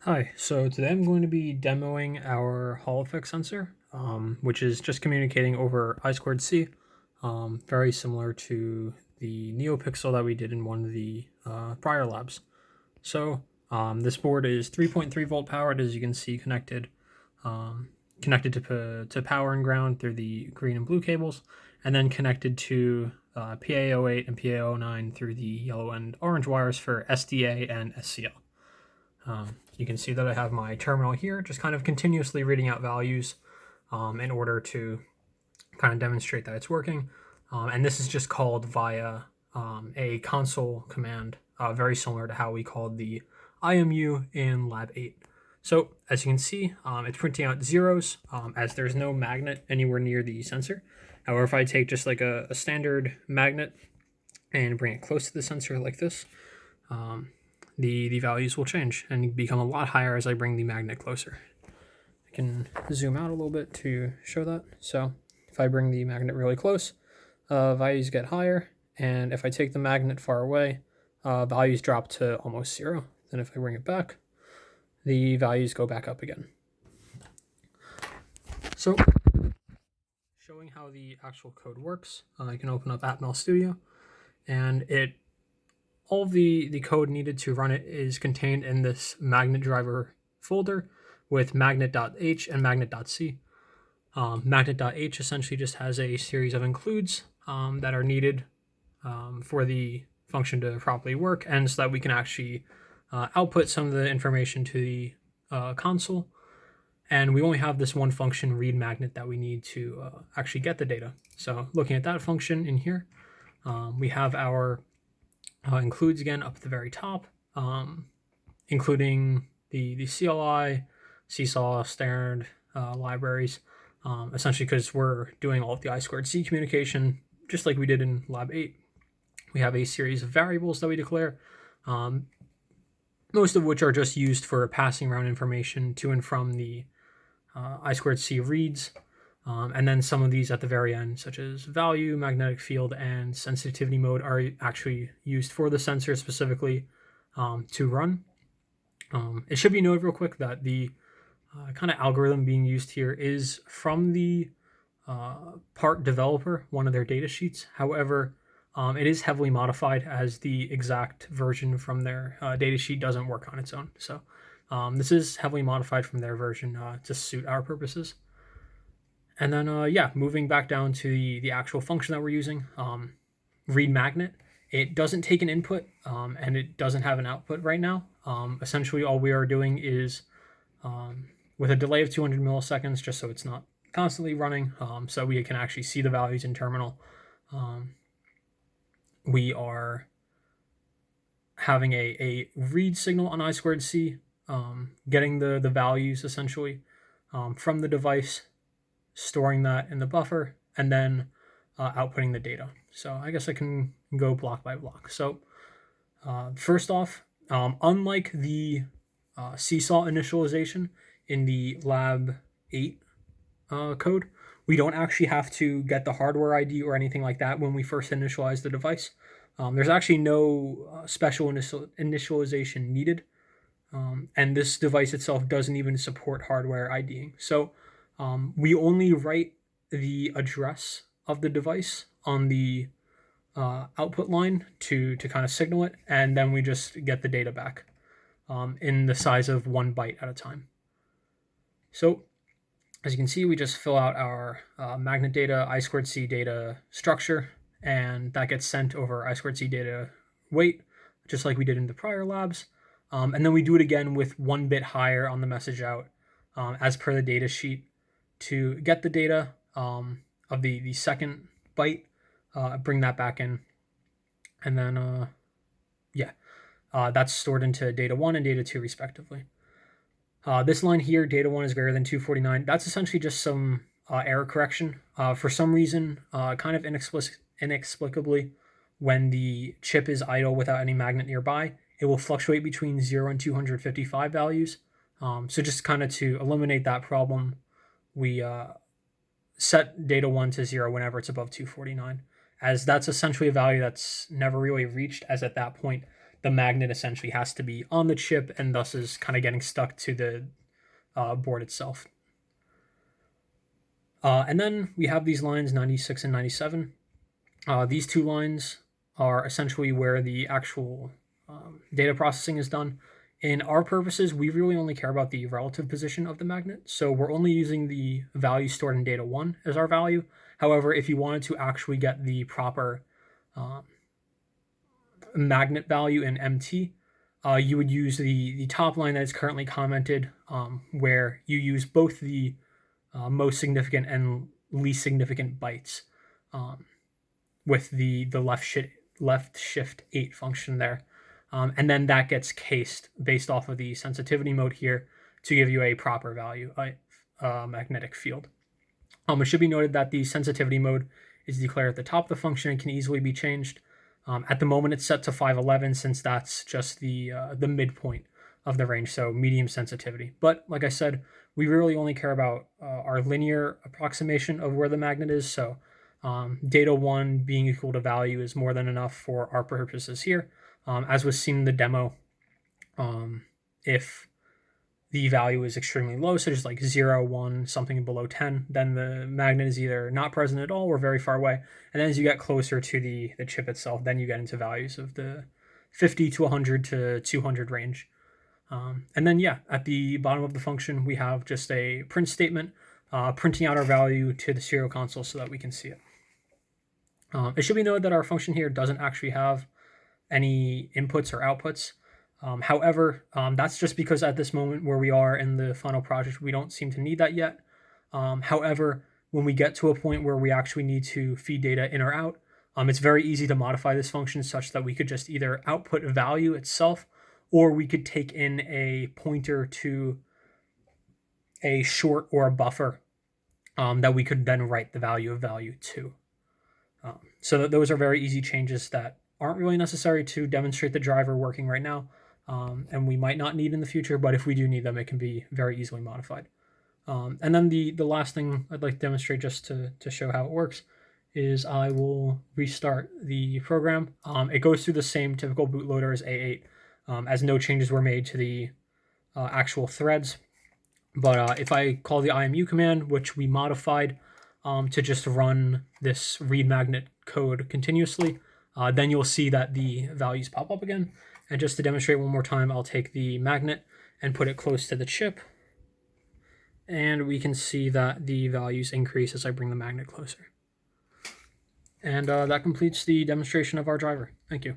Hi, so today I'm going to be demoing our Hall effect sensor, which is just communicating over I squared C, very similar to the NeoPixel that we did in one of the prior labs. So this board is 3.3 volt powered, as you can see, um, connected to power and ground through the green and blue cables, and then connected to PA08 and PA09 through the yellow and orange wires for SDA and SCL. You can see that I have my terminal here, just kind of continuously reading out values in order to kind of demonstrate that it's working. And this is just called via a console command, very similar to how we called the IMU in Lab 8. So as you can see, it's printing out zeros as there's no magnet anywhere near the sensor. However, if I take just like a standard magnet and bring it close to the sensor like this, um, the values will change and become a lot higher as I bring the magnet closer. I can zoom out a little bit to show that. So if I bring the magnet really close, values get higher, and if I take the magnet far away, values drop to almost zero. Then if I bring it back, the values go back up again. So showing how the actual code works, you can open up Atmel Studio, and all of the code needed to run it is contained in this magnet driver folder with magnet.h and magnet.c. Magnet.h essentially just has a series of includes that are needed for the function to properly work, and so that we can actually output some of the information to the console. And we only have this one function, read magnet, that we need to actually get the data. So looking at that function in here, we have our includes again up at the very top, including the CLI, Seesaw, standard libraries, essentially because we're doing all of the I squared C communication, just like we did in Lab 8. We have a series of variables that we declare, most of which are just used for passing around information to and from the I squared C reads. And then some of these at the very end, such as value, magnetic field, and sensitivity mode, are actually used for the sensor specifically to run. It should be noted real quick that the kind of algorithm being used here is from the part developer, one of their data sheets. However, it is heavily modified as the exact version from their data sheet doesn't work on its own. So this is heavily modified from their version to suit our purposes. And then, moving back down to the actual function that we're using, read magnet. It doesn't take an input and it doesn't have an output right now. Essentially, all we are doing is with a delay of 200 milliseconds, just so it's not constantly running, so we can actually see the values in terminal. We are having a read signal on I squared C, getting the values essentially from the device, storing that in the buffer, and then outputting the data. So I guess I can go block by block. So first off, unlike the Seesaw initialization in the Lab 8 code, we don't actually have to get the hardware ID or anything like that when we first initialize the device. There's actually no special initialization needed. And this device itself doesn't even support hardware IDing. So we only write the address of the device on the output line to kind of signal it, and then we just get the data back in the size of 1 byte at a time. So as you can see, we just fill out our magnet data, I squared C data structure, and that gets sent over I squared C data weight, just like we did in the prior labs. And then we do it again with 1 bit higher on the message out as per the data sheet to get the data of the second byte, bring that back in, and then, that's stored into data 1 and data 2 respectively. This line here, data 1 is greater than 249, that's essentially just some error correction. For some reason, kind of inexplicably, when the chip is idle without any magnet nearby, it will fluctuate between 0 and 255 values. So just kind of to eliminate that problem, we set data 1 to 0 whenever it's above 249, as that's essentially a value that's never really reached, as at that point the magnet essentially has to be on the chip and thus is kind of getting stuck to the board itself. And then we have these lines 96 and 97. These two lines are essentially where the actual data processing is done. In our purposes, we really only care about the relative position of the magnet. So we're only using the value stored in data 1 as our value. However, if you wanted to actually get the proper magnet value in MT, you would use the top line that is currently commented, where you use both the most significant and least significant bytes with the left shift 8 function there. And then that gets cased based off of the sensitivity mode here to give you a proper value, magnetic field. It should be noted that the sensitivity mode is declared at the top of the function and can easily be changed. At the moment, it's set to 511 since that's just the midpoint of the range, so medium sensitivity. But like I said, we really only care about our linear approximation of where the magnet is. So data 1 being equal to value is more than enough for our purposes here. As was seen in the demo, if the value is extremely low, such as like 0, 1, something below 10, then the magnet is either not present at all or very far away. And then as you get closer to the chip itself, then you get into values of the 50 to 100 to 200 range. And then, yeah, at the bottom of the function, we have just a print statement printing out our value to the serial console so that we can see it. It should be noted that our function here doesn't actually have any inputs or outputs. However, that's just because at this moment where we are in the final project, we don't seem to need that yet. However, when we get to a point where we actually need to feed data in or out, it's very easy to modify this function such that we could just either output a value itself, or we could take in a pointer to a short or a buffer that we could then write the value of value to. So those are very easy changes that aren't really necessary to demonstrate the driver working right now, and we might not need in the future, but if we do need them, it can be very easily modified. And then the last thing I'd like to demonstrate just to show how it works is I will restart the program. It goes through the same typical bootloader as A8, as no changes were made to the actual threads. But if I call the IMU command, which we modified to just run this read magnet code continuously, then you'll see that the values pop up again. And just to demonstrate one more time, I'll take the magnet and put it close to the chip. And we can see that the values increase as I bring the magnet closer. And that completes the demonstration of our driver. Thank you.